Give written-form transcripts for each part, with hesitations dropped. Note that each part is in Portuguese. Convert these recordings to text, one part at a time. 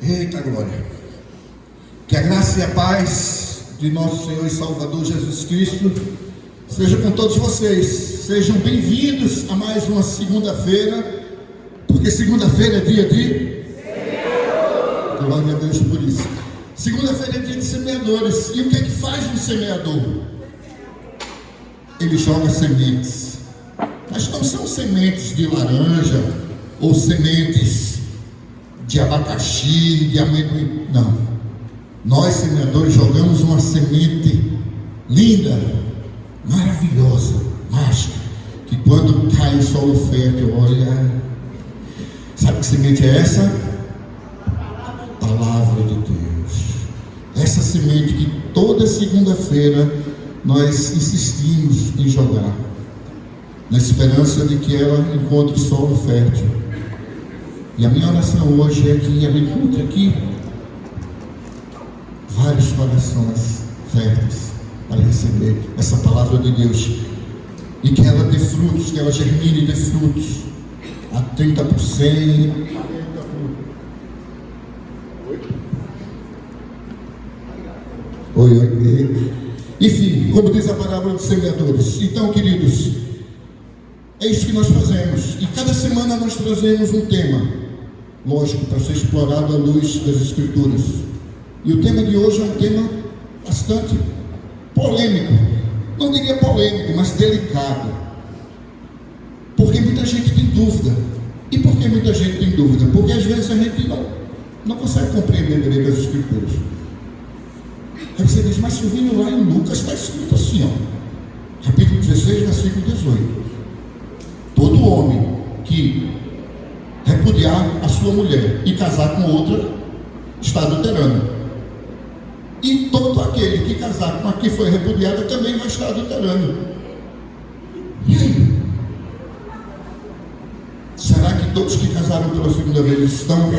Eita glória! Que a graça e a paz de nosso Senhor e Salvador Jesus Cristo seja com todos vocês. Sejam bem-vindos a mais uma segunda-feira, porque segunda-feira é dia de semeador. Glória a Deus por isso. Segunda-feira é dia de semeadores. E o que é que faz um semeador? Ele joga sementes, mas não são sementes de laranja ou sementes de abacaxi, de amendoim. Não. Nós, semeadores, jogamos uma semente linda, maravilhosa, mágica, que quando cai o solo fértil, olha, sabe que semente é essa? Palavra de Deus. Essa semente que toda segunda-feira nós insistimos em jogar, na esperança de que ela encontre solo fértil. E a minha oração hoje é que ela encontre aqui vários corações férteis para receber essa palavra de Deus, e que ela dê frutos, que ela germine e dê frutos a 30%, 40%. Oi. Enfim, como diz a parábola dos semeadores. Então, queridos, é isso que nós fazemos, e cada semana nós trazemos um tema, lógico, para ser explorado à luz das Escrituras. E o tema de hoje é um tema bastante polêmico, não diria polêmico, mas delicado, porque muita gente tem dúvida. E por que muita gente tem dúvida? Porque às vezes a gente não consegue compreender direito as Escrituras. Aí você diz, mas Silvinho, lá em Lucas está escrito assim, ó, capítulo 16, versículo 18: todo homem que repudiar a sua mulher e casar com outra está adulterando, e todo aquele que casar com a que foi repudiada também vai estar adulterando. E aí? Será que todos que casaram pela segunda vez estão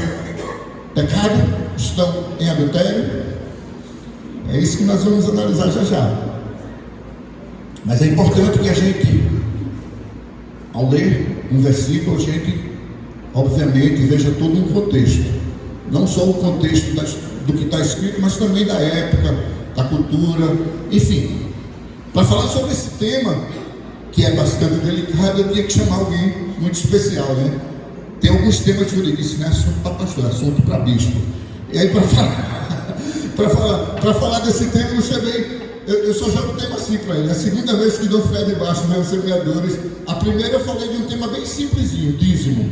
pecado? Estão em adultério? É isso que nós vamos analisar já. Mas é importante que a gente, ao ler um versículo, a gente obviamente veja todo um contexto, não só o contexto do que está escrito, mas também da época, da cultura, enfim. Para falar sobre esse tema, que é bastante delicado, eu tinha que chamar alguém muito especial, né? Tem alguns temas que eu digo, isso não é assunto para pastor, é assunto para bispo. E aí, para falar desse tema, eu chamei, eu só jogo o tema assim para ele. A segunda vez que Dom Fred Bastos veio aos semeadores, a primeira eu falei de um tema bem simplesinho, dízimo.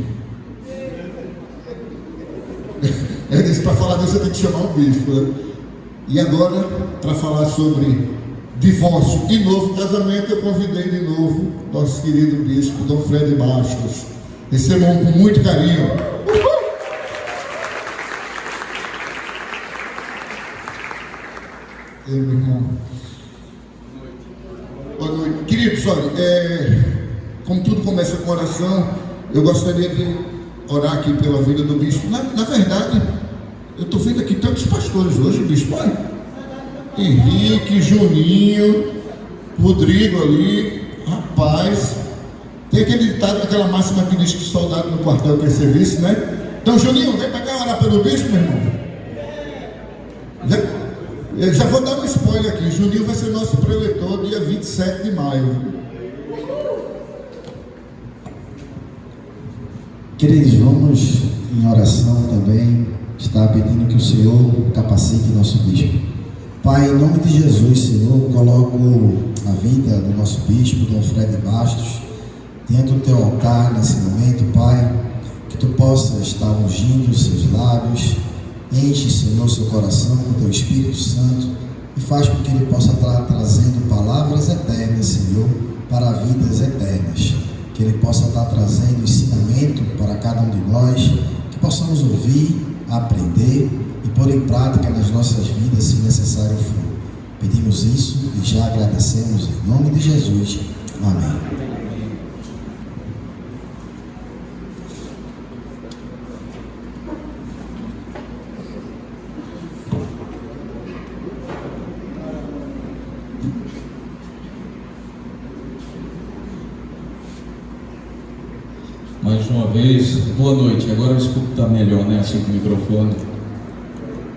Ele disse, para falar disso eu tenho que chamar um bispo, né? E agora, para falar sobre divórcio e novo casamento, eu convidei de novo nosso querido bispo, Dom Fred Bastos. Recebam com muito carinho. Meu irmão. Boa noite. Queridos, olha, como tudo começa com oração, eu gostaria de orar aqui pela vida do bispo. Na verdade, eu estou vendo aqui tantos pastores hoje, bispo. Olha, Henrique, Juninho, Rodrigo ali, rapaz. Tem aquele ditado, aquela máxima que diz que soldado no quartel quer serviço, né? Então, Juninho, vem para cá orar pelo bispo, meu irmão. Já vou dar um spoiler aqui. Juninho vai ser nosso preletor dia 27 de maio. Queridos, vamos em oração também, estar pedindo que o Senhor capacite nosso bispo. Pai, em nome de Jesus, Senhor, coloco a vida do nosso bispo, Dom Fred Bastos, diante do teu altar nesse momento, Pai, que tu possa estar ungindo os seus lábios, enche, Senhor, seu coração com o teu Espírito Santo e faz com que ele possa estar trazendo palavras eternas, Senhor, para vidas eternas. Que ele possa estar trazendo ensinamento para cada um de nós, que possamos ouvir, aprender e pôr em prática nas nossas vidas, se necessário for. Pedimos isso e já agradecemos em nome de Jesus. Amém. Mais uma vez, boa noite. Agora eu escuto tá melhor, né? Assim com o microfone.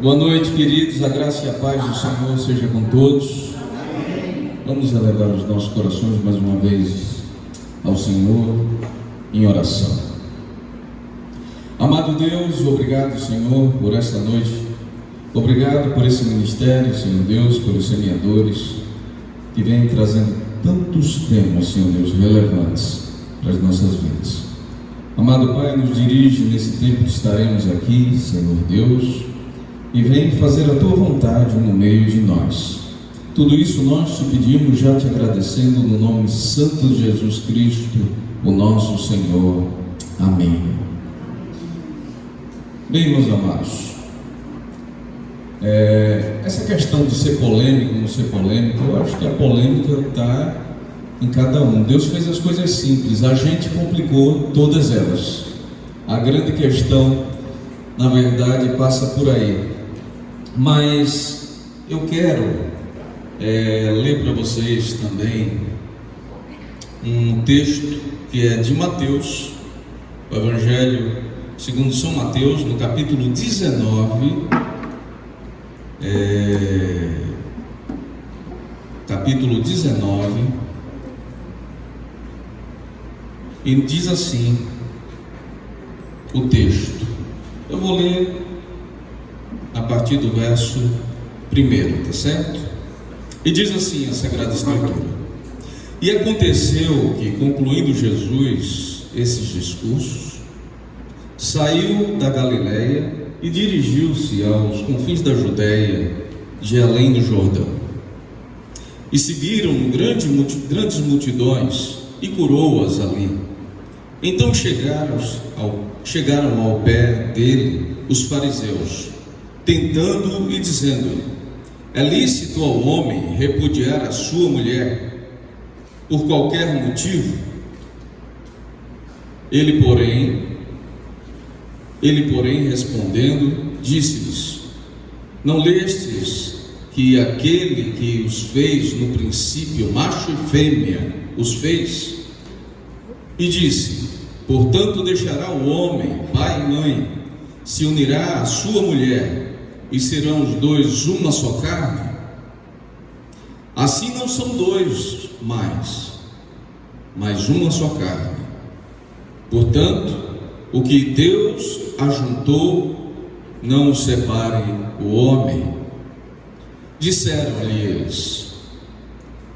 Boa noite, queridos. A graça e a paz do Senhor seja com todos. Vamos elevar os nossos corações mais uma vez ao Senhor em oração. Amado Deus, obrigado, Senhor, por esta noite. Obrigado por esse ministério, Senhor Deus, pelos semeadores que vêm trazendo tantos temas, Senhor Deus, relevantes para as nossas vidas. Amado Pai, nos dirige nesse tempo que estaremos aqui, Senhor Deus, e vem fazer a Tua vontade no meio de nós. Tudo isso nós te pedimos, já te agradecendo no nome santo de Jesus Cristo, o nosso Senhor. Amém. Bem, meus amados, essa questão de ser polêmico ou não ser polêmico, eu acho que a polêmica está em cada um. Deus fez as coisas simples, a gente complicou todas elas. A grande questão, na verdade, passa por aí. Mas eu quero ler para vocês também um texto que é de Mateus, o Evangelho segundo São Mateus, no capítulo 19, e diz assim o texto. Eu vou ler a partir do verso 1, tá certo? E diz assim a Sagrada Escritura: E aconteceu que, concluindo Jesus esses discursos, saiu da Galileia e dirigiu-se aos confins da Judéia, de além do Jordão. E seguiram grandes multidões e curou-as ali. Então chegaram ao pé dele os fariseus, tentando-o e dizendo-lhe: É lícito ao homem repudiar a sua mulher por qualquer motivo? Ele, porém, respondendo, disse-lhes: Não lestes que aquele que os fez no princípio, macho e fêmea, os fez? E disse: Portanto deixará o homem pai e mãe, se unirá à sua mulher, e serão os dois uma só carne? Assim não são dois mais, mas uma só carne. Portanto, o que Deus ajuntou, não o separe o homem. Disseram-lhe eles: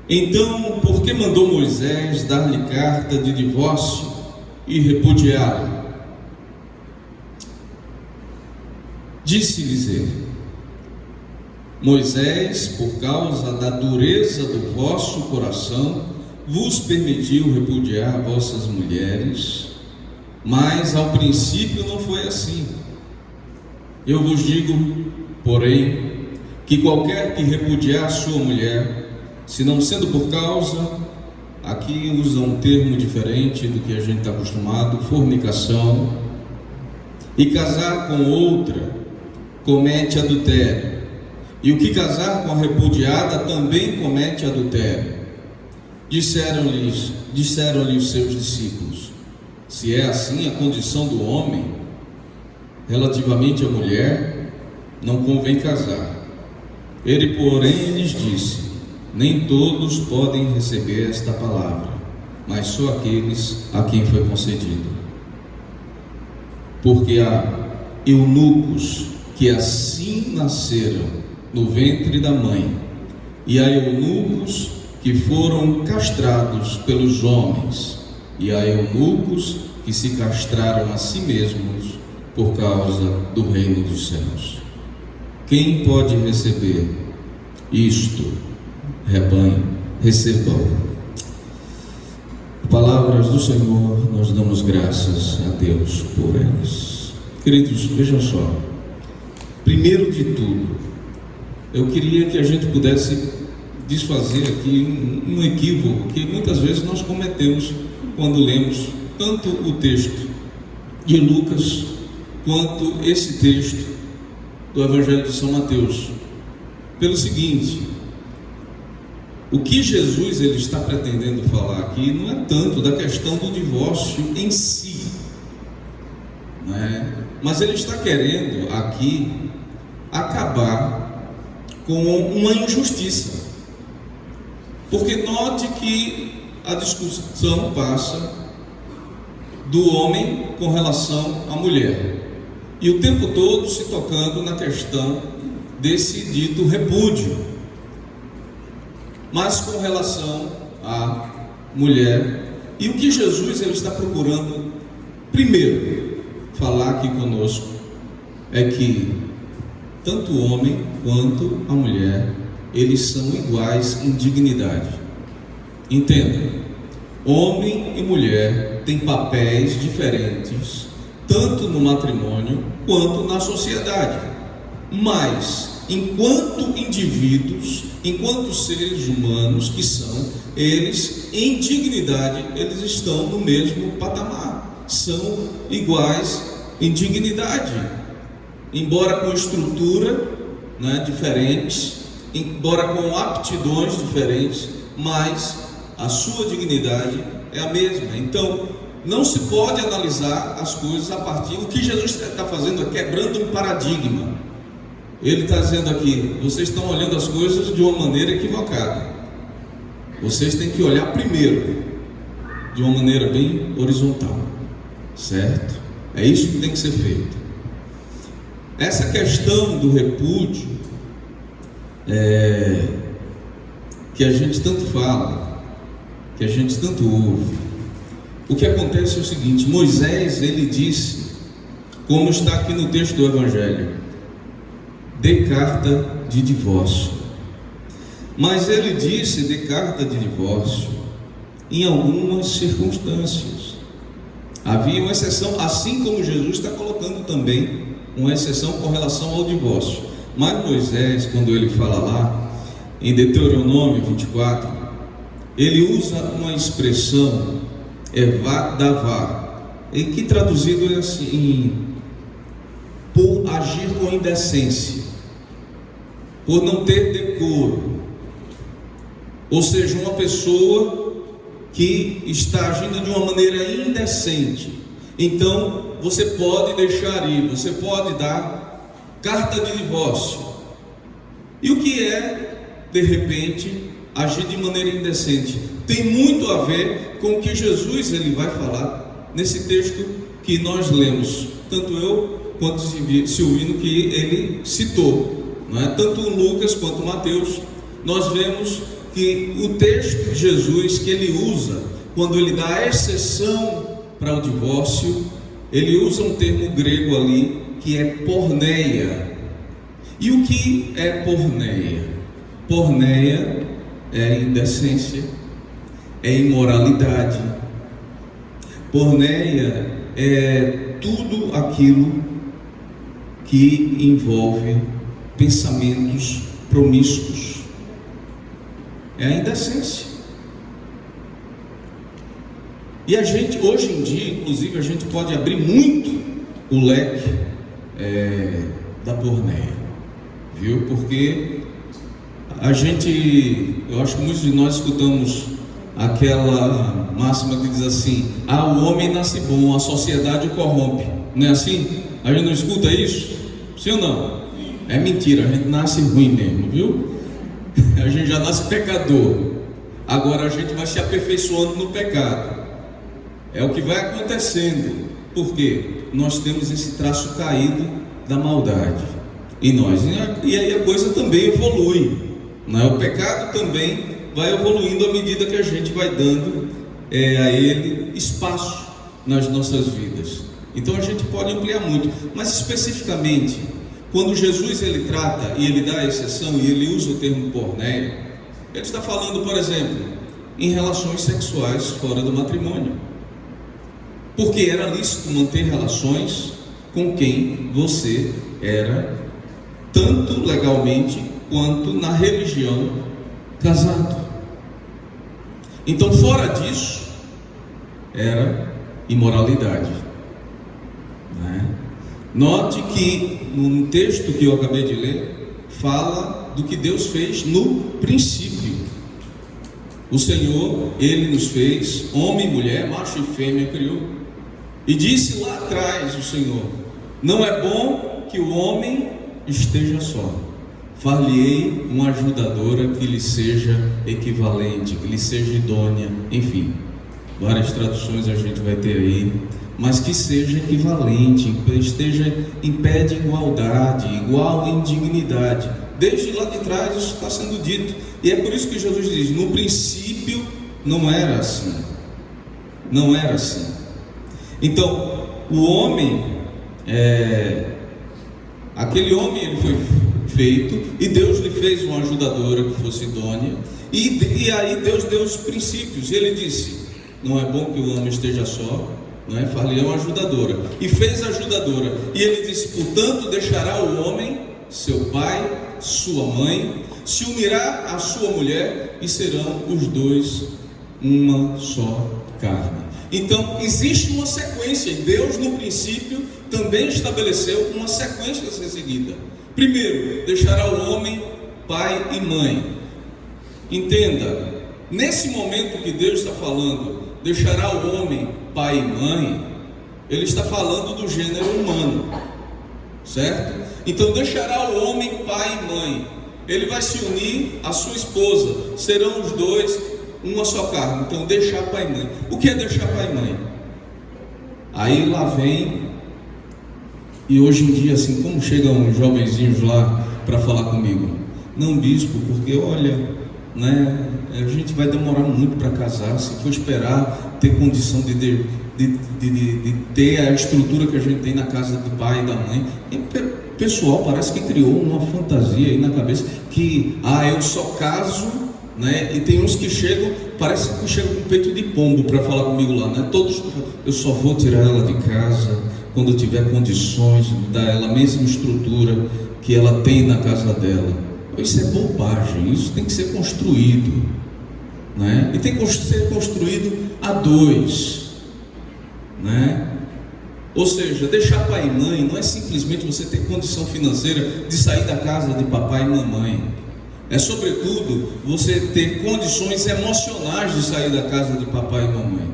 Então, por que mandou Moisés dar-lhe carta de divórcio e repudiá-la? Disse-lhes ele: Moisés, por causa da dureza do vosso coração, vos permitiu repudiar vossas mulheres, mas ao princípio não foi assim. Eu vos digo, porém, que qualquer que repudiar sua mulher, se não sendo por causa, aqui usa um termo diferente do que a gente está acostumado, fornicação, e casar com outra, comete adultério. E o que casar com a repudiada também comete adultério. Disseram-lhe os seus discípulos: Se é assim a condição do homem relativamente à mulher, não convém casar. Ele, porém, lhes disse: Nem todos podem receber esta palavra, mas só aqueles a quem foi concedido. Porque há eunucos que assim nasceram no ventre da mãe, e há eunucos que foram castrados pelos homens, e há eunucos que se castraram a si mesmos por causa do reino dos céus. Quem pode receber isto, rebanho, recebam. Palavras do Senhor, nós damos graças a Deus por elas. Queridos, vejam só. Primeiro de tudo, eu queria que a gente pudesse desfazer aqui um equívoco que muitas vezes nós cometemos quando lemos tanto o texto de Lucas quanto esse texto do Evangelho de São Mateus. Pelo seguinte: o que Jesus ele está pretendendo falar aqui não é tanto da questão do divórcio em si, né? Mas ele está querendo aqui acabar com uma injustiça. Porque note que a discussão passa do homem com relação à mulher, e o tempo todo se tocando na questão desse dito repúdio. Mas com relação à mulher, e o que Jesus ele está procurando primeiro falar aqui conosco é que tanto o homem quanto a mulher, eles são iguais em dignidade. Entenda, homem e mulher têm papéis diferentes, tanto no matrimônio quanto na sociedade, mas enquanto indivíduos, enquanto seres humanos que são, eles em dignidade, eles estão no mesmo patamar, são iguais em dignidade, embora com estrutura, diferentes, embora com aptidões diferentes, mas a sua dignidade é a mesma. Então não se pode analisar as coisas a partir do que Jesus está fazendo, é quebrando um paradigma. Ele está dizendo aqui: vocês estão olhando as coisas de uma maneira equivocada. Vocês têm que olhar primeiro de uma maneira bem horizontal, certo? É isso que tem que ser feito. Essa questão do repúdio, que a gente tanto fala, que a gente tanto ouve, o que acontece é o seguinte: Moisés, ele disse, como está aqui no texto do Evangelho, dê carta de divórcio. Mas ele disse dê carta de divórcio em algumas circunstâncias. Havia uma exceção, assim como Jesus está colocando também uma exceção com relação ao divórcio. Mas Moisés, quando ele fala lá em Deuteronômio 24, ele usa uma expressão davá, em que traduzido é assim: por agir com indecência, por não ter decoro. Ou seja, uma pessoa que está agindo de uma maneira indecente. Então você pode deixar ir, você pode dar carta de divórcio. E o que é, de repente, agir de maneira indecente? Tem muito a ver com o que Jesus ele vai falar nesse texto que nós lemos, tanto eu quanto Silvino, que ele citou, tanto Lucas quanto Mateus. Nós vemos que o texto de Jesus que ele usa, quando ele dá a exceção para o divórcio, ele usa um termo grego ali que é porneia. E o que é porneia? Porneia é indecência, é imoralidade. Porneia é tudo aquilo que envolve pensamentos promíscuos. É a indecência. E a gente, hoje em dia, inclusive, a gente pode abrir muito o leque da porneia, viu? Porque a gente, eu acho que muitos de nós escutamos aquela máxima que diz assim: o homem nasce bom, a sociedade o corrompe. Não é assim? A gente não escuta isso? Sim ou não? É mentira, a gente nasce ruim mesmo, viu? A gente já nasce pecador. Agora a gente vai se aperfeiçoando no pecado. É o que vai acontecendo. Por quê? Nós temos esse traço caído da maldade em nós. E aí a coisa também evolui, O pecado também vai evoluindo à medida que a gente vai dando a ele espaço nas nossas vidas. Então a gente pode ampliar muito, mas especificamente quando Jesus ele trata e ele dá a exceção e ele usa o termo porneia, ele está falando, por exemplo, em relações sexuais fora do matrimônio, porque era lícito manter relações com quem você era, tanto legalmente quanto na religião, casado. Então, fora disso, era imoralidade, Note que no texto que eu acabei de ler, fala do que Deus fez no princípio. O Senhor, Ele nos fez homem e mulher, macho e fêmea criou. E disse lá atrás o Senhor: não é bom que o homem esteja só. Far-lhe-ei uma ajudadora que lhe seja equivalente, que lhe seja idônea, enfim, várias traduções a gente vai ter aí, mas que seja equivalente, esteja em pé de igualdade, igual em dignidade. Desde lá de trás isso está sendo dito, e é por isso que Jesus diz: no princípio não era assim, não era assim. Então, o homem, aquele homem, ele foi feito, e Deus lhe fez uma ajudadora que fosse idônea, e aí Deus deu os princípios, e ele disse: não é bom que o homem esteja só, não é? Far-lhe uma ajudadora, e fez a ajudadora, e ele disse: portanto deixará o homem seu pai, sua mãe, se unirá à sua mulher, e serão os dois uma só carne. Então existe uma sequência, e Deus no princípio também estabeleceu uma sequência a ser seguida. Primeiro, deixará o homem pai e mãe. Entenda, nesse momento que Deus está falando, deixará o homem pai e mãe, Ele está falando do gênero humano, certo? Então deixará o homem pai e mãe, ele vai se unir à sua esposa, serão os dois uma só carne. Então deixar pai e mãe. O que é deixar pai e mãe? Aí lá vem, e hoje em dia, assim, como chegam uns jovenzinhos lá para falar comigo: não, bispo, porque olha, né, a gente vai demorar muito para casar. Se for esperar ter condição de ter a estrutura que a gente tem na casa do pai e da mãe, o pessoal parece que criou uma fantasia aí na cabeça que eu só caso, né? E tem uns que chegam, parece que chegam com peito de pombo para falar comigo lá, né? Todos, eu só vou tirar ela de casa quando eu tiver condições de dar ela a mesma estrutura que ela tem na casa dela. Isso é bobagem, isso tem que ser construído, né? E tem que ser construído a dois, né? Ou seja, deixar pai e mãe não é simplesmente você ter condição financeira de sair da casa de papai e mamãe. É sobretudo você ter condições emocionais de sair da casa de papai e mamãe.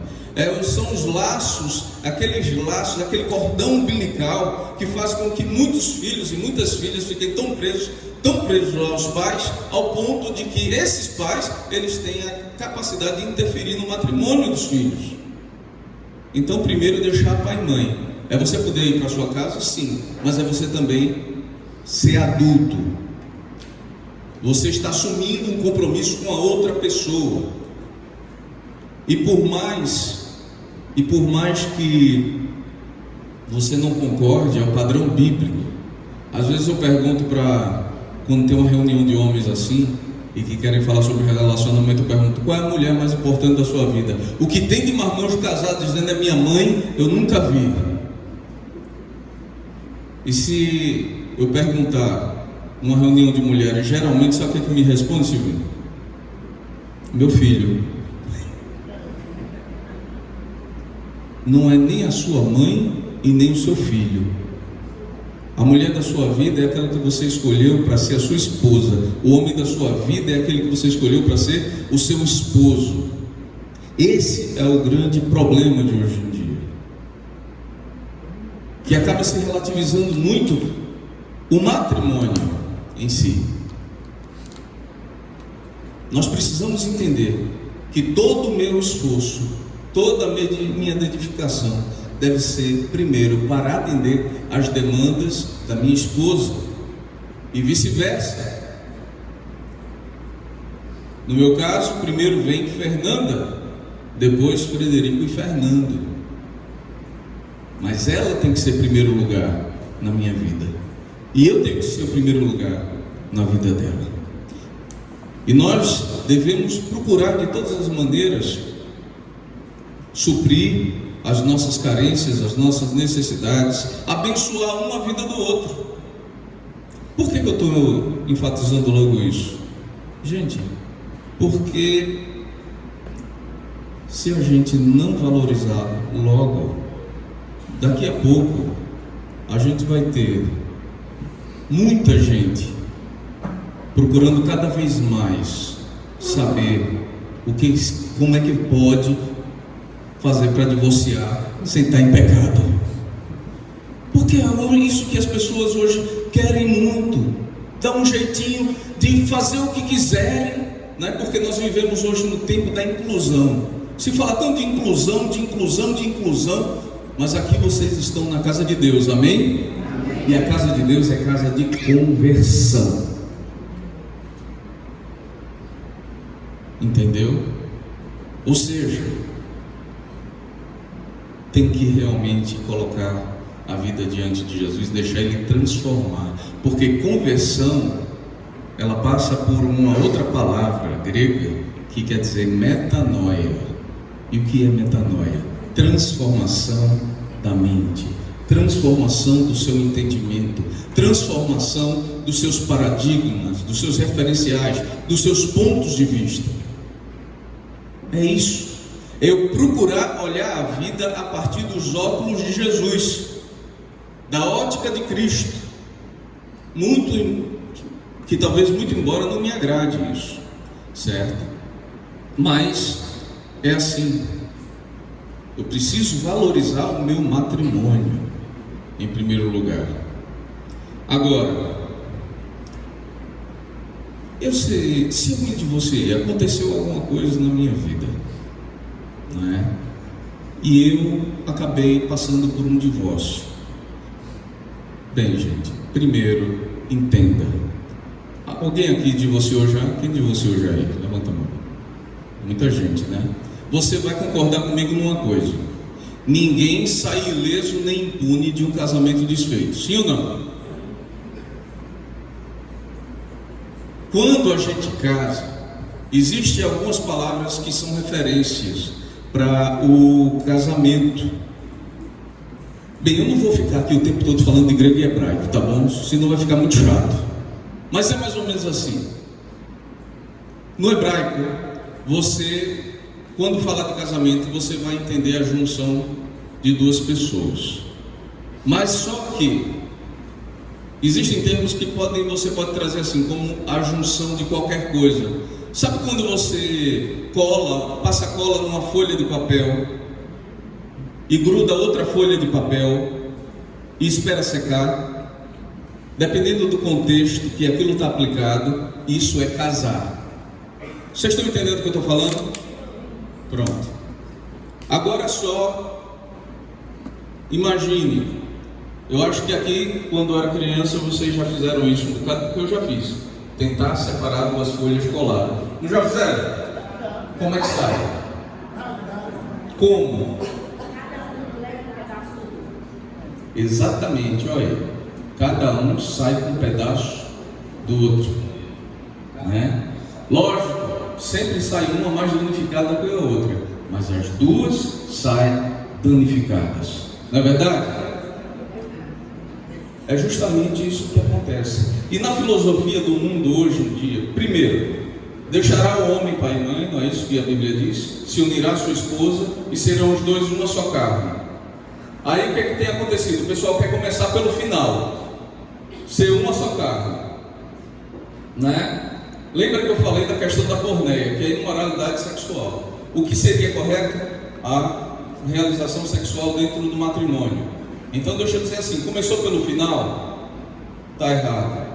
São os laços, aqueles laços, aquele cordão umbilical que faz com que muitos filhos e muitas filhas fiquem tão presos aos pais, ao ponto de que esses pais, eles têm a capacidade de interferir no matrimônio dos filhos. Então, primeiro, deixar pai e mãe. É você poder ir para a sua casa, sim, mas é você também ser adulto. Você está assumindo um compromisso com a outra pessoa. E por mais que você não concorde, é o padrão bíblico. Às vezes eu pergunto quando tem uma reunião de homens assim, e que querem falar sobre relacionamento, eu pergunto: qual é a mulher mais importante da sua vida? O que tem de marmanjo casado dizendo é minha mãe, eu nunca vi. E se eu perguntar numa reunião de mulheres, geralmente sabe o que me responde, Silvio? Meu filho. Não é nem a sua mãe e nem o seu filho. A mulher da sua vida é aquela que você escolheu para ser a sua esposa. O homem da sua vida é aquele que você escolheu para ser o seu esposo. Esse é o grande problema de hoje em dia, que acaba se relativizando muito o matrimônio em si. Nós precisamos entender que todo o meu esforço, toda a minha dedicação deve ser primeiro para atender às demandas da minha esposa e vice-versa. No meu caso, primeiro vem Fernanda, depois Frederico e Fernando. Mas ela tem que ser primeiro lugar na minha vida, e eu tenho que ser o primeiro lugar na vida dela. E nós devemos procurar de todas as maneiras suprir as nossas carências, as nossas necessidades, abençoar um a vida do outro. Por que eu estou enfatizando logo isso? Gente, porque se a gente não valorizar logo, daqui a pouco a gente vai ter muita gente procurando cada vez mais saber como é que pode fazer para divorciar sem estar em pecado. Por Porque é isso que as pessoas hoje querem muito, dar um jeitinho de fazer o que quiserem, né? Porque nós vivemos hoje no tempo da inclusão. Se fala tanto de inclusão, mas aqui vocês estão na casa de Deus, amém? E a casa de Deus é casa de conversão. Entendeu? Ou seja, tem que realmente colocar a vida diante de Jesus, deixar Ele transformar, porque conversão, ela passa por uma outra palavra grega, que quer dizer metanoia. E o que é metanoia? Transformação da mente, transformação do seu entendimento, transformação dos seus paradigmas, dos seus referenciais, dos seus pontos de vista. É isso. É eu procurar olhar a vida a partir dos óculos de Jesus, da ótica de Cristo. Que talvez muito embora não me agrade isso, certo? Mas é assim. Eu preciso valorizar o meu matrimônio em primeiro lugar. Agora, eu sei, se alguém de você aconteceu alguma coisa na minha vida, né? E eu acabei passando por um divórcio. Bem, gente, primeiro, entenda. Alguém aqui divorciou já? Quem divorciou já aí? Levanta a mão. Muita gente, né? Você vai concordar comigo numa coisa: ninguém sai ileso nem impune de um casamento desfeito, sim ou não? Quando a gente casa, existem algumas palavras que são referências para o casamento. Bem, eu não vou ficar aqui o tempo todo falando de grego e hebraico, tá bom? Senão vai ficar muito chato. Mas é mais ou menos assim. No hebraico, você, quando falar de casamento, você vai entender a junção de duas pessoas. Mas só que existem termos que você pode trazer assim, como a junção de qualquer coisa. Sabe quando você passa cola numa folha de papel e gruda outra folha de papel e espera secar? Dependendo do contexto que aquilo está aplicado, isso é casar. Vocês estão entendendo o que eu estou falando? Pronto. Agora só imagine. Eu acho que aqui, quando eu era criança, vocês já fizeram isso um bocado, porque eu já fiz. Tentar separar duas folhas coladas. Não já fizeram? Como é que sai? Como? Exatamente, olha. Cada um sai com um pedaço do outro, né? Lógico, sempre sai uma mais danificada que a outra, mas as duas saem danificadas. Não é verdade? É justamente isso que acontece. E na filosofia do mundo hoje em dia, primeiro, deixará o homem pai e mãe, não é isso que a Bíblia diz? Se unirá a sua esposa e serão os dois uma só carne. Aí o que é que tem acontecido? O pessoal quer começar pelo final, ser uma só carne, né? Lembra que eu falei da questão da porneia, que é a imoralidade sexual. O que seria correto? A realização sexual dentro do matrimônio. Então deixa eu dizer assim, começou pelo final, está errado,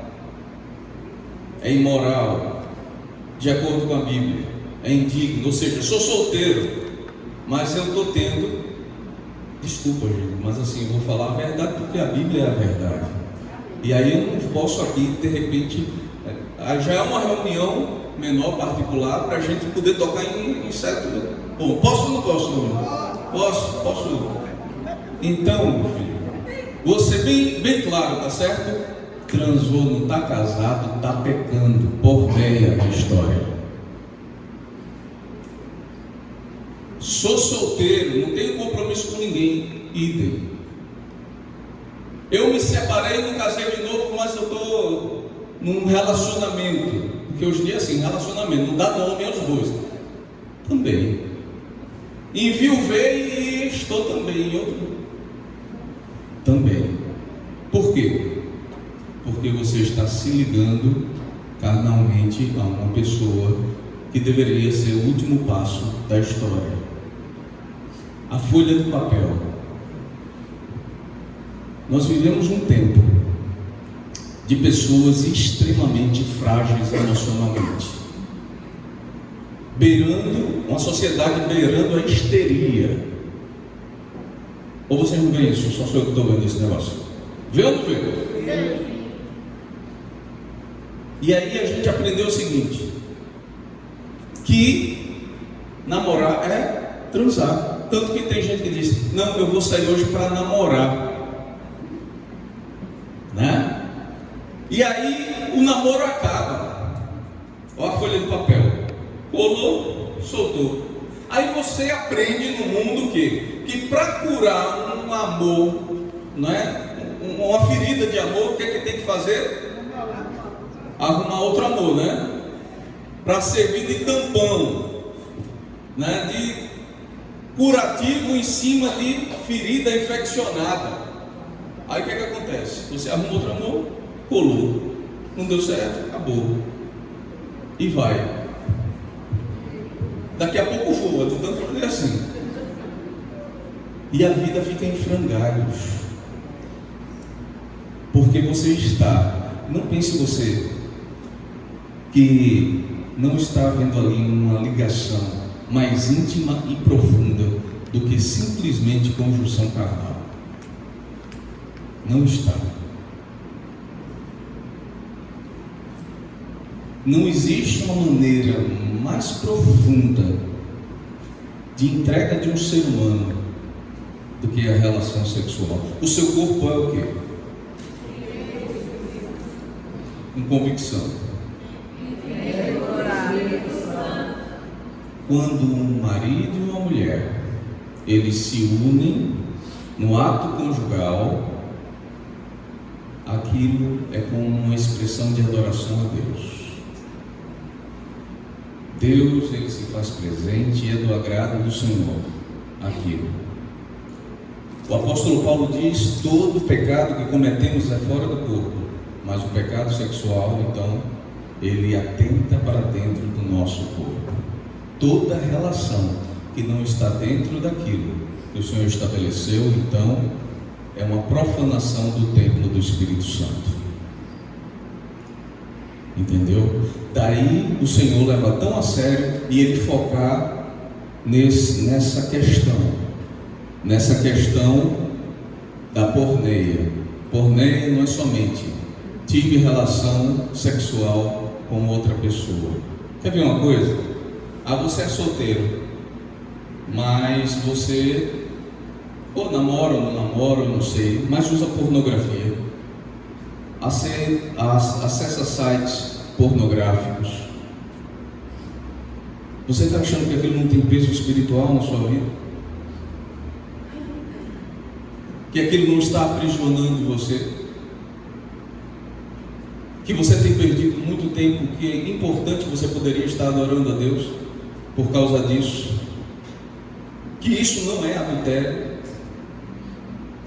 é imoral, de acordo com a Bíblia, é indigno. Ou seja, eu sou solteiro, mas eu estou tendo, desculpa gente, mas assim, eu vou falar a verdade porque a Bíblia é a verdade. E aí eu não posso aqui, de repente, já é uma reunião menor, particular, para a gente poder tocar em certo... Bom, posso ou não posso? Posso. Então, filho, vou ser bem claro, tá certo? Transou, não está casado, está pecando, por meia da história. Sou solteiro, não tenho compromisso com ninguém, idem. Eu me separei, não casei de novo, mas eu estou num relacionamento, porque hoje em dia é assim, relacionamento, não dá nome aos dois, também. Enviuvei e estou também em outro. Também. Por quê? Porque você está se ligando carnalmente a uma pessoa que deveria ser o último passo da história. A folha do papel. Nós vivemos um tempo de pessoas extremamente frágeis emocionalmente, uma sociedade beirando a histeria. Ou vocês não veem isso? Só sou eu que estou vendo esse negócio. Vê ou não vê? E aí a gente aprendeu o seguinte, que namorar é transar. Tanto que tem gente que diz, não, eu vou sair hoje para namorar, né? E aí o namoro acaba. Olha a folha de papel, colou, soltou. Aí você aprende no mundo que para curar um amor, né? Uma ferida de amor, o que é que tem que fazer? Arrumar outro amor, né? Para servir de tampão, né? De curativo em cima de ferida infeccionada. Aí o que é que acontece? Você arruma outro amor, colou, não deu certo, acabou, e vai. Daqui a pouco voa, de tanto fazer assim, e a vida fica em frangalhos, porque você está, não pense você que não está havendo ali uma ligação mais íntima e profunda do que simplesmente conjunção carnal. Não está. Não existe uma maneira mais profunda de entrega de um ser humano do que a relação sexual. O seu corpo é o quê? Com convicção. Quando um marido e uma mulher, eles se unem no ato conjugal, aquilo é como uma expressão de adoração a Deus. Deus, ele se faz presente e é do agrado do Senhor aquilo. O apóstolo Paulo diz, todo pecado que cometemos é fora do corpo, mas o pecado sexual, então, ele atenta para dentro do nosso corpo. Toda relação que não está dentro daquilo que o Senhor estabeleceu, então, é uma profanação do templo do Espírito Santo. Entendeu? Daí o Senhor leva tão a sério e ele focar nessa questão da porneia. Porneia não é somente tive relação sexual com outra pessoa. Quer ver uma coisa? Você é solteiro, mas você ou namora ou não namora, não sei, mas usa pornografia, acessa sites pornográficos. Você está achando que aquilo não tem peso espiritual na sua vida? Que aquilo não está aprisionando você? Que você tem perdido muito tempo que é importante, você poderia estar adorando a Deus por causa disso? Que isso não é adultério?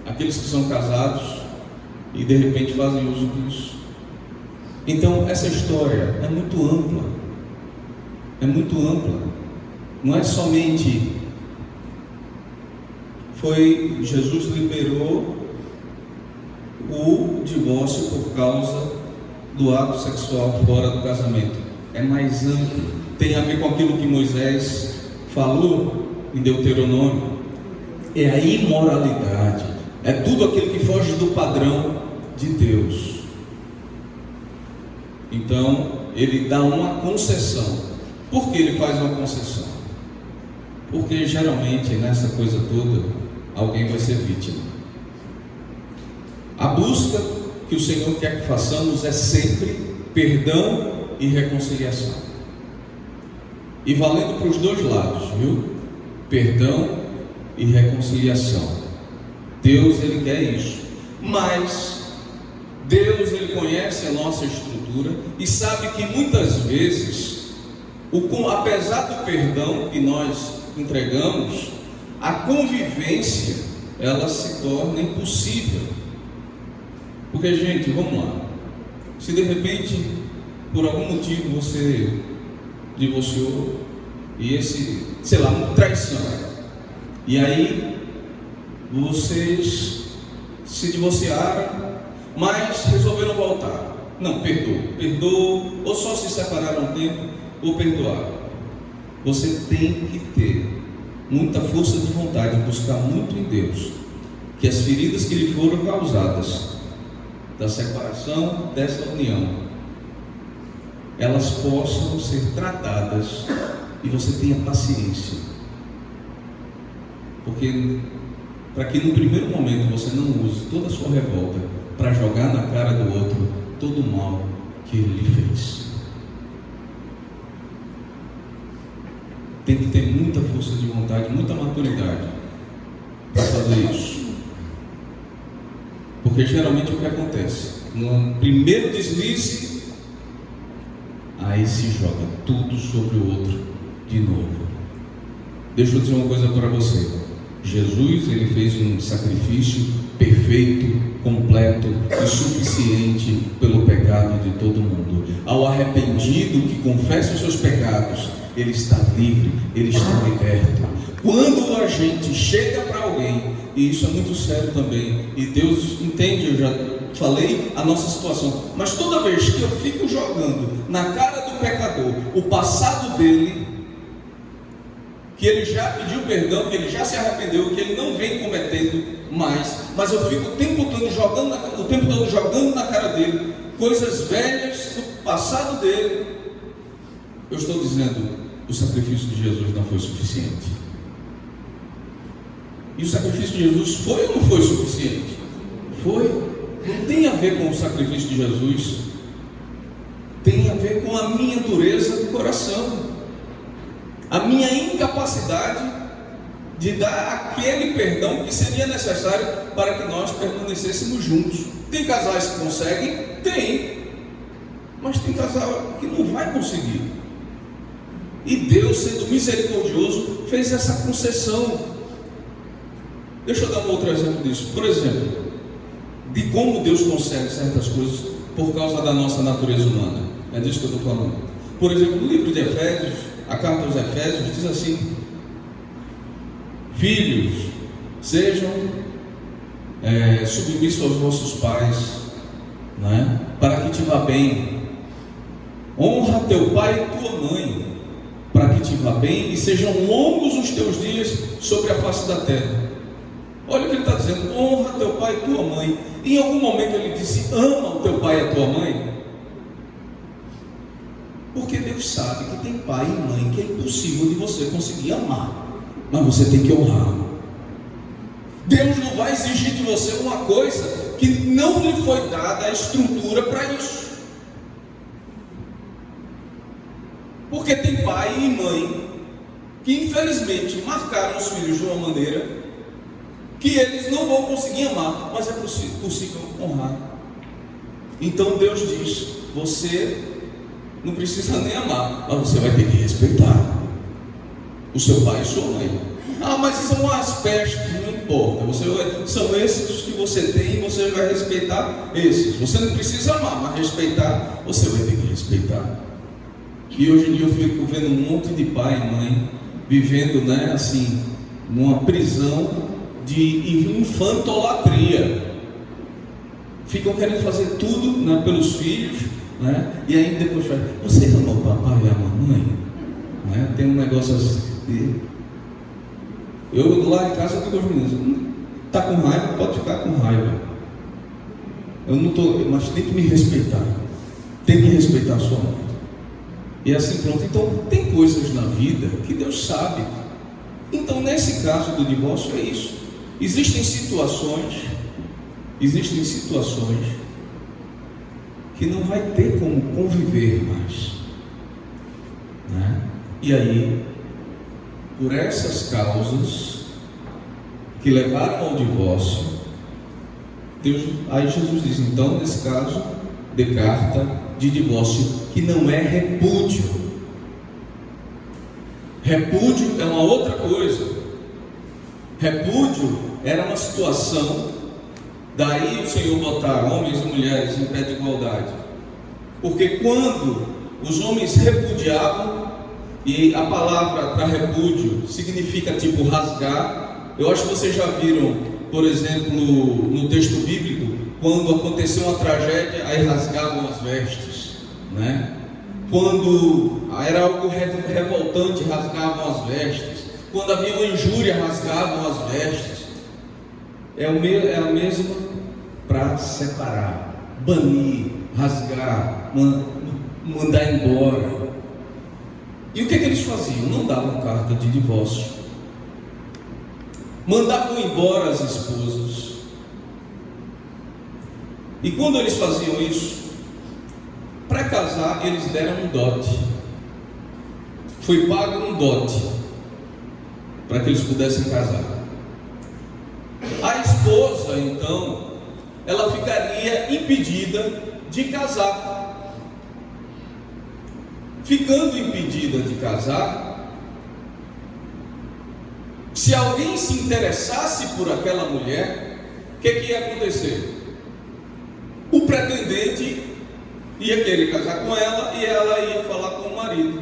Aqueles que são casados e de repente fazem uso disso. Então essa história é muito ampla. É muito ampla. Não é somente Jesus liberou o divórcio por causa do ato sexual fora do casamento. É mais amplo. Tem a ver com aquilo que Moisés falou em Deuteronômio. É a imoralidade. É tudo aquilo que foge do padrão de Deus. Então, ele dá uma concessão. Por que ele faz uma concessão? Porque geralmente nessa coisa toda, alguém vai ser vítima. A busca que o Senhor quer que façamos é sempre perdão e reconciliação. E valendo para os dois lados, viu? Perdão e reconciliação. Deus, ele quer isso. Mas Deus, ele conhece a nossa estrutura e sabe que muitas vezes, apesar do perdão que nós entregamos, a convivência, ela se torna impossível. Porque, gente, vamos lá. Se de repente, por algum motivo, você divorciou e traição, e aí vocês se divorciaram, mas resolveram voltar. Não, perdoou, ou só se separaram um tempo, ou perdoaram. Você tem que ter muita força de vontade, buscar muito em Deus, que as feridas que lhe foram causadas da separação dessa união, elas possam ser tratadas e você tenha paciência, porque para que no primeiro momento você não use toda a sua revolta para jogar na cara do outro todo o mal que ele lhe fez. Tem que ter muita força de vontade, muita maturidade para fazer isso, porque geralmente o que acontece, no primeiro deslize, aí se joga tudo sobre o outro de novo. Deixa eu dizer uma coisa para você. Jesus, ele fez um sacrifício perfeito, completo e suficiente pelo pecado de todo mundo. Ao arrependido que confessa os seus pecados, ele está livre, ele está liberto. Quando a gente chega para alguém, e isso é muito sério também, e Deus entende, eu já falei a nossa situação, mas toda vez que eu fico jogando na cara do pecador o passado dele, que ele já pediu perdão, que ele já se arrependeu, que ele não vem cometendo mais, mas eu fico o tempo todo jogando na cara dele coisas velhas do passado dele, eu estou dizendo, o sacrifício de Jesus não foi suficiente. E o sacrifício de Jesus foi ou não foi suficiente? Foi. Não tem a ver com o sacrifício de Jesus, tem a ver com a minha dureza do coração, a minha incapacidade de dar aquele perdão que seria necessário para que nós permanecêssemos juntos. Tem casais que conseguem? Tem, mas tem casal que não vai conseguir. E Deus, sendo misericordioso, fez essa concessão. Deixa eu dar um outro exemplo disso. Por exemplo, de como Deus consegue certas coisas por causa da nossa natureza humana. É disso que eu estou falando. Por exemplo, no livro de Efésios, a carta aos Efésios diz assim: filhos, sejam submissos aos vossos pais, né? Para que te vá bem. Honra teu pai e tua mãe, para que te vá bem e sejam longos os teus dias sobre a face da terra. Olha o que ele está dizendo: honra teu pai e tua mãe. Em algum momento ele disse: ama o teu pai e a tua mãe? Porque Deus sabe que tem pai e mãe que é impossível de você conseguir amar, mas você tem que honrar. Deus não vai exigir de você uma coisa que não lhe foi dada a estrutura para isso. Porque tem pai e mãe que infelizmente marcaram os filhos de uma maneira que eles não vão conseguir amar, mas é possível honrar. Então Deus diz: você não precisa nem amar, mas você vai ter que respeitar o seu pai e sua mãe. Ah, mas são aspectos, não importa, são esses que você tem e você vai respeitar esses. Você não precisa amar, mas respeitar, você vai ter que respeitar. E hoje em dia eu fico vendo um monte de pai e mãe vivendo, assim, numa prisão de infantolatria. Ficam querendo fazer tudo, pelos filhos, e aí depois fala: você ama o papai e a mamãe? Tem um negócio assim. Eu lá em casa digo aos meninos: está com raiva, pode ficar com raiva. Eu não estou, mas tem que me respeitar. Tem que respeitar a sua mãe. E assim pronto. Então tem coisas na vida que Deus sabe. Então nesse caso do divórcio é isso. Existem situações que não vai ter como conviver mais, E aí, por essas causas que levaram ao divórcio, aí Jesus diz: então nesse caso, dê carta de divórcio, que não é repúdio. Repúdio é uma outra coisa. Repúdio era uma situação, daí o Senhor botar homens e mulheres em pé de igualdade, porque quando os homens repudiavam, e a palavra para repúdio significa tipo rasgar. Eu acho que vocês já viram por exemplo, no texto bíblico, quando aconteceu uma tragédia, aí rasgavam as vestes, né? Quando era algo revoltante, rasgavam as vestes. Quando havia uma injúria, rasgavam as vestes. É a mesma para separar, banir, rasgar, mandar embora. E o que eles faziam? Não davam carta de divórcio, mandavam embora as esposas. E quando eles faziam isso, para casar, eles deram um dote. Foi pago um dote para que eles pudessem casar. A esposa, então, ela ficaria impedida de casar. Ficando impedida de casar, se alguém se interessasse por aquela mulher, o que ia acontecer? O pretendente ia querer casar com ela e ela ia falar com o marido.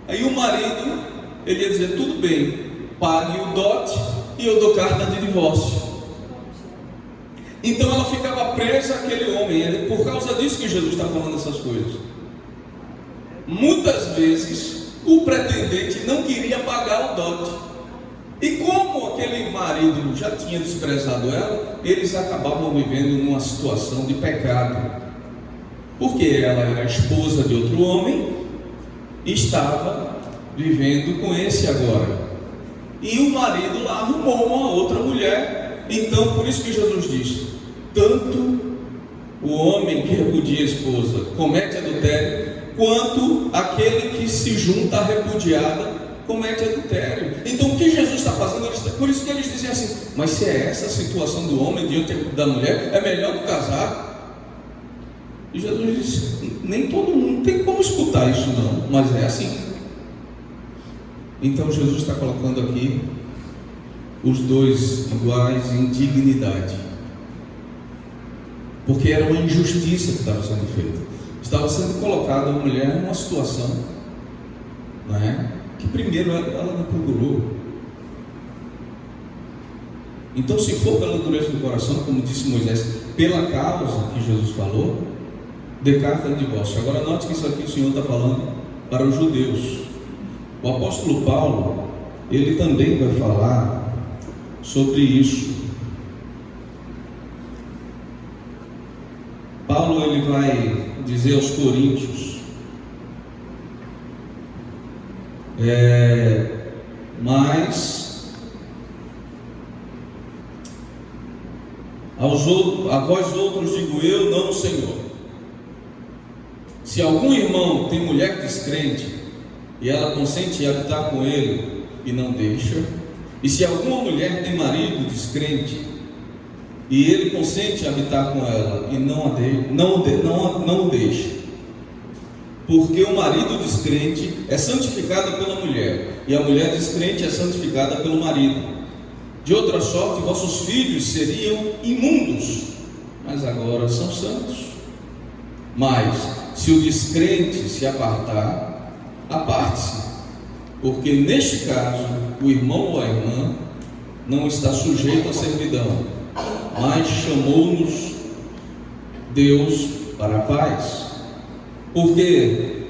Aí o marido, ele ia dizer: tudo bem, pague o dote e eu dou carta de divórcio. Então ela ficava presa àquele homem. É por causa disso que Jesus está falando essas coisas. Muitas vezes o pretendente não queria pagar o dote, e como aquele marido já tinha desprezado ela, eles acabavam vivendo numa situação de pecado, porque ela era esposa de outro homem e estava vivendo com esse agora, e o marido lá arrumou uma outra mulher. Então por isso que Jesus diz: tanto o homem que repudia a esposa comete adultério, quanto aquele que se junta à repudiada comete adultério. Então o que Jesus está fazendo? Por isso que eles dizem assim: mas se é essa a situação do homem diante da mulher, é melhor não casar. E Jesus disse: nem todo mundo tem como escutar isso não, mas é assim. Então Jesus está colocando aqui os dois iguais em dignidade, porque era uma injustiça que estava sendo feita. Estava sendo colocada a mulher numa situação, não é? Que primeiro ela não procurou. Então, se for pela dureza do coração, como disse Moisés, pela causa que Jesus falou, dê carta de divórcio. Agora note que isso aqui o Senhor está falando para os judeus. O apóstolo Paulo, ele também vai falar sobre isso. Paulo, ele vai dizer aos coríntios, mas a vós outros digo eu, não o Senhor. Se algum irmão tem mulher descrente e ela consente em habitar com ele e não deixa, e se alguma mulher tem marido descrente e ele consente em habitar com ela e não o deixa, porque o marido descrente é santificado pela mulher, e a mulher descrente é santificada pelo marido. De outra sorte, vossos filhos seriam imundos, mas agora são santos. Mas se o descrente se apartar, aparte-se, porque neste caso o irmão ou a irmã não está sujeito à servidão, mas chamou-nos Deus para a paz. Porque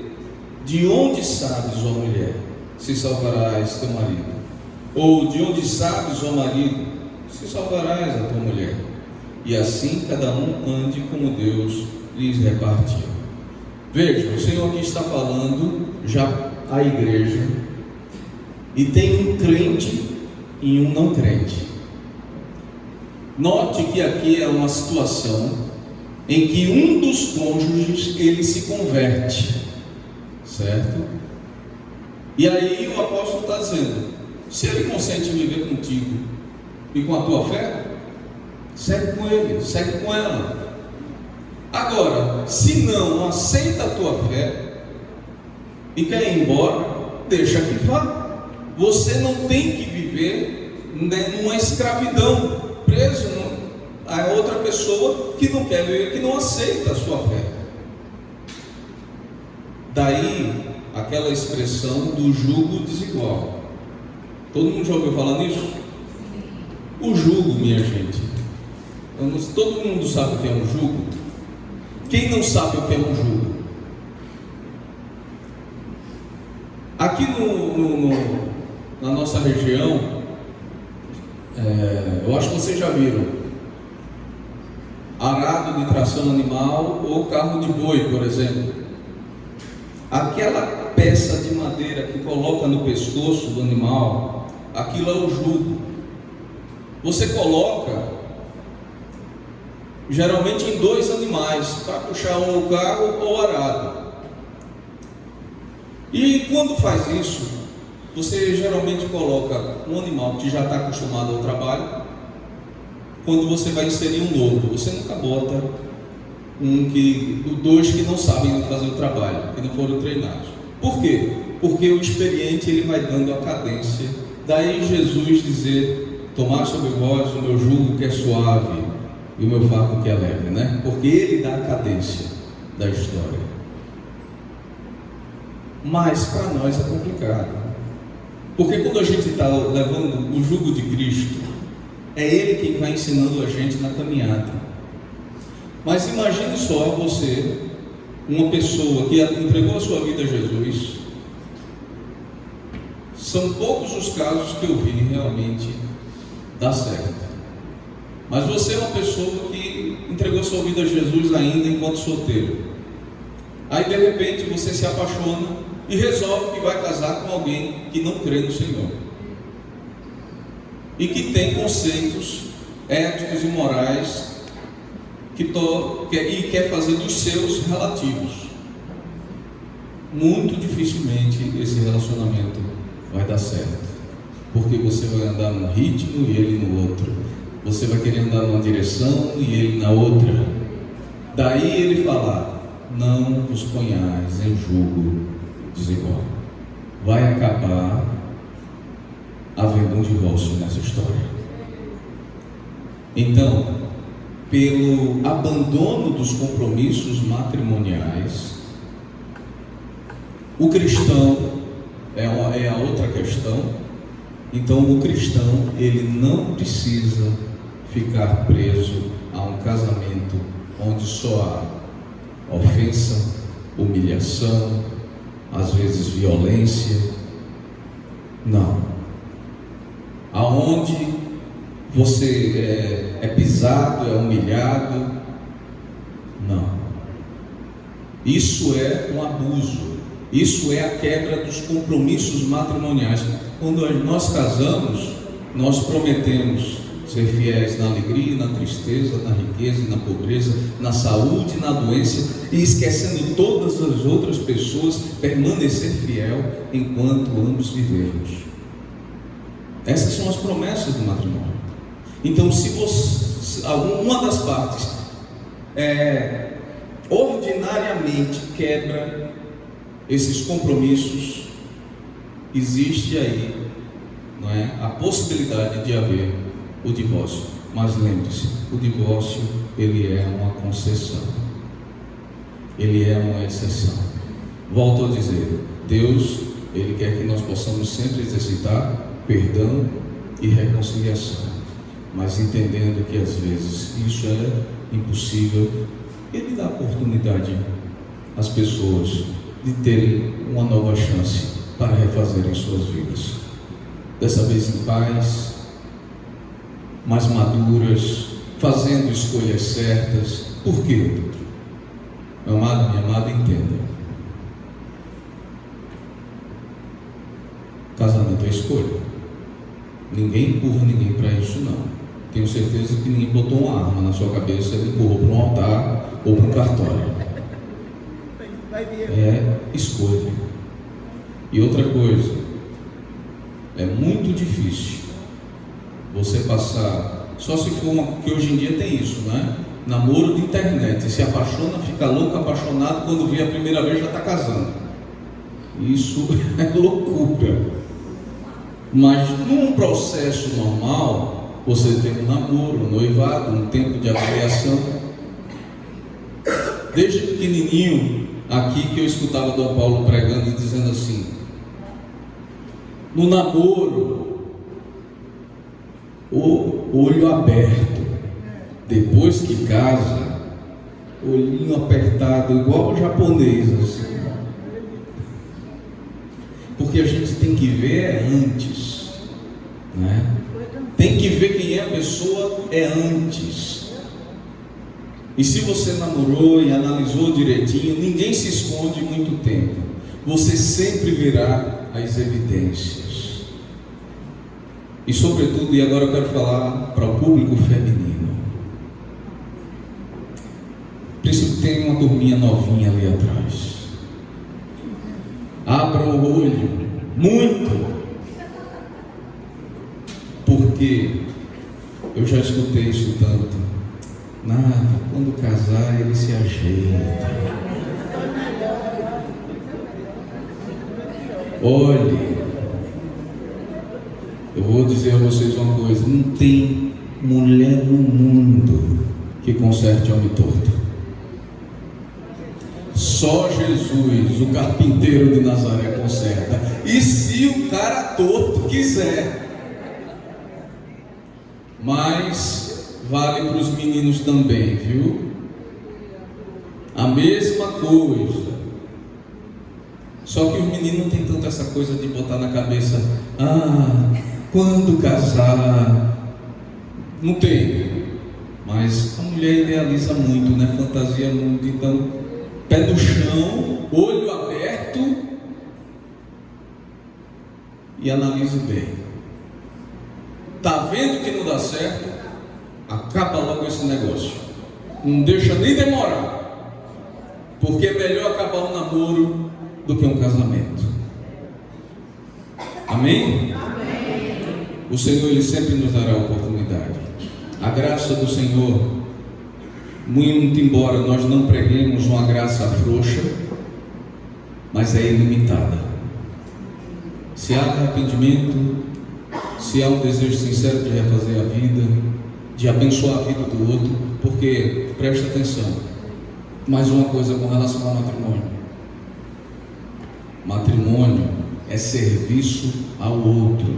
de onde sabes, ó mulher, se salvarás teu marido? Ou de onde sabes, ó marido, se salvarás a tua mulher? E assim cada um ande como Deus lhes repartiu. Veja, o Senhor aqui está falando já à igreja, e tem um crente e um não crente. Note que aqui é uma situação em que um dos cônjuges ele se converte, certo? E aí o apóstolo está dizendo: se ele consente em viver contigo e com a tua fé, segue com ele, segue com ela. Agora, se não aceita a tua fé e quer ir embora, deixa que vá. Você não tem que viver numa escravidão, preso a outra pessoa que não quer viver, que não aceita a sua fé. Daí aquela expressão do jugo desigual. Todo mundo já ouviu falar nisso? O jugo, minha gente, todo mundo sabe o que é um jugo? Quem não sabe o que é um jugo? Aqui na nossa região, eu acho que vocês já viram arado de tração animal ou carro de boi, por exemplo. Aquela peça de madeira que coloca no pescoço do animal, aquilo é o jugo. Você coloca geralmente em 2 animais para puxar ou o carro ou o arado. E quando faz isso, você geralmente coloca um animal que já está acostumado ao trabalho. Quando você vai inserir um novo, você nunca bota dois que não sabem fazer o trabalho, que não foram treinados. Por quê? Porque o experiente ele vai dando a cadência. Daí Jesus dizer: tomar sobre vós o meu jugo que é suave e o meu fardo que é leve, né? Porque ele dá a cadência da história. Mas para nós é complicado, porque quando a gente está levando o jugo de Cristo, é Ele quem vai ensinando a gente na caminhada. Mas imagine só você, uma pessoa que entregou a sua vida a Jesus. São poucos os casos que eu vi realmente dar certo. Mas você é uma pessoa que entregou a sua vida a Jesus ainda enquanto solteiro. Aí de repente você se apaixona e resolve que vai casar com alguém que não crê no Senhor e que tem conceitos éticos e morais e quer fazer dos seus relativos. Muito dificilmente esse relacionamento vai dar certo, porque você vai andar num ritmo e ele no outro, você vai querer andar numa direção e ele na outra. Daí ele falar: não vos ponhais em jugo desigual. Vai acabar havendo um divórcio nessa história. Então, pelo abandono dos compromissos matrimoniais, o cristão é a outra questão. Então, o cristão ele não precisa ficar preso a um casamento onde só há ofensa, humilhação, às vezes violência. Não. Aonde você é pisado, é humilhado. Não. Isso é um abuso. Isso é a quebra dos compromissos matrimoniais. Quando nós casamos, nós prometemos ser fiéis na alegria, na tristeza, na riqueza e na pobreza, na saúde e na doença, e esquecendo todas as outras pessoas, permanecer fiel enquanto ambos vivermos. Essas são as promessas do matrimônio. Então, se uma das partes ordinariamente quebra esses compromissos, existe aí, não é, a possibilidade de haver o divórcio. Mas lembre-se, o divórcio ele é uma concessão, ele é uma exceção. Volto a dizer, Deus ele quer que nós possamos sempre exercitar perdão e reconciliação, mas entendendo que às vezes isso é impossível, Ele dá oportunidade às pessoas de terem uma nova chance para refazerem suas vidas, dessa vez em paz, mais maduras, fazendo escolhas certas. Por quê? Meu amado, minha amada, entenda: casamento é escolha. Ninguém empurra ninguém para isso, não. Tenho certeza que ninguém botou uma arma na sua cabeça e empurrou para um altar ou para um cartório. É escolha. E outra coisa, é muito difícil você passar, só se for que hoje em dia tem isso, né? Namoro de internet, se apaixona, fica louco, apaixonado, quando vê a primeira vez já está casando. Isso é loucura. Mas num processo normal, você tem um namoro, um noivado, um tempo de avaliação. Desde pequenininho, aqui que eu escutava Dom Paulo pregando e dizendo assim: no namoro, olho aberto. Depois que casa, olhinho apertado, igual o japonês, assim. Porque a gente tem que ver antes, né? Tem que ver quem é a pessoa antes. E se você namorou e analisou direitinho, ninguém se esconde muito tempo. Você sempre verá as evidências. E sobretudo, e agora eu quero falar para o público feminino. Príncipe, tem uma turminha novinha ali atrás. Abram o olho, muito. Porque eu já escutei isso tanto. Nada, quando casar ele se ajeita. Olhe, eu vou dizer a vocês uma coisa: não tem mulher no mundo que conserte homem torto. Só Jesus, o carpinteiro de Nazaré, conserta. E se o cara torto quiser. Mas vale para os meninos também, viu? A mesma coisa. Só que os meninos não tem tanta essa coisa de botar na cabeça: quando casar. Não tem. Mas a mulher idealiza muito, né? Fantasia muito. Então, pé no chão, olho aberto e analise bem. Tá vendo que não dá certo? Acaba logo esse negócio. Não deixa nem demorar. Porque é melhor acabar um namoro do que um casamento. Amém? Amém. O Senhor, Ele sempre nos dará oportunidade. A graça do Senhor, muito embora nós não preguemos uma graça frouxa, mas é ilimitada. Se há arrependimento, se há um desejo sincero de refazer a vida, de abençoar a vida do outro, porque, presta atenção, mais uma coisa com relação ao matrimônio. Matrimônio é serviço ao outro.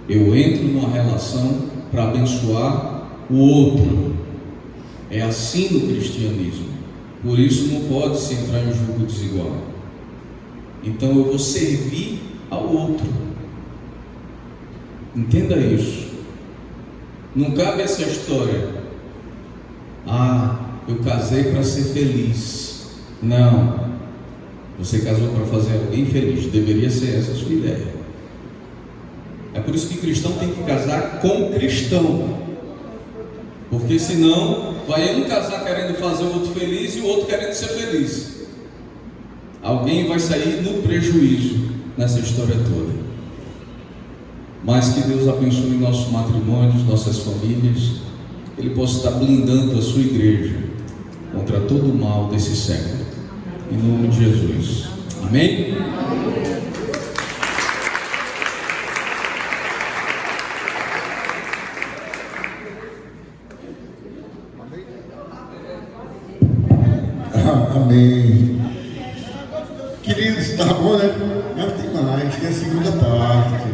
Eu entro numa relação para abençoar o outro. É assim no cristianismo. Por isso não pode se entrar em julgo desigual. Então eu vou servir ao outro. Entenda isso. Não cabe essa história: eu casei para ser feliz. Não. Você casou para fazer alguém feliz. Deveria ser essa a sua ideia. É por isso que cristão tem que casar com cristão. Porque senão vai um casar querendo fazer o outro feliz e o outro querendo ser feliz. Alguém vai sair no prejuízo nessa história toda. Mas que Deus abençoe nossos matrimônios, nossas famílias. Ele possa estar blindando a sua igreja contra todo o mal desse século. Em nome de Jesus. Amém? Amém. Queridos, tá bom, né? Mas tem mais, tem a segunda parte.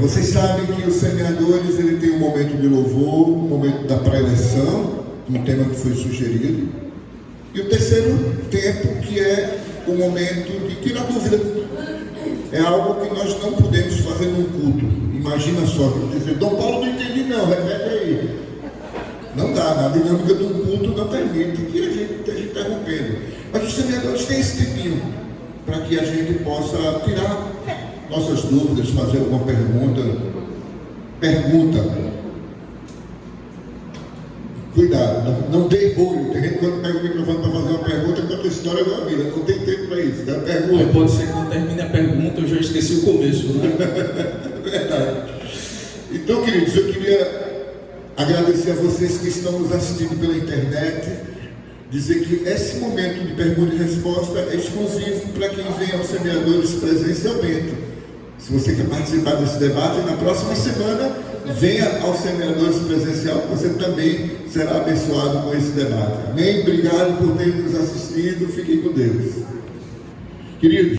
Vocês sabem que os semeadores, ele tem um momento de louvor, um momento da pré-eleição, um tema que foi sugerido, e o terceiro tempo, que é o momento de tirar dúvida. É algo que nós não podemos fazer num culto. Imagina só, dizer: Dom Paulo, não entendi não, repete aí. Não dá, na dinâmica de um culto não permite que a gente esteja interrompendo. Mas os semeadores têm esse tempinho para que a gente possa tirar nossas dúvidas, fazer alguma pergunta. Cuidado, não dê olho. Tem gente que quando pega o microfone para fazer uma pergunta, conta a história da vida. Não tem tempo para isso. Dá pergunta. Aí pode ser que não termine a pergunta, eu já esqueci o começo, né? É verdade. Então, queridos, eu queria agradecer a vocês que estão nos assistindo pela internet, dizer que esse momento de pergunta e resposta é exclusivo para quem vem aos semeadores presencialmente. Se você quer participar desse debate, na próxima semana, venha aos semeadores presencial, você também será abençoado com esse debate. Amém? Obrigado por terem nos assistido, fiquem com Deus. Queridos,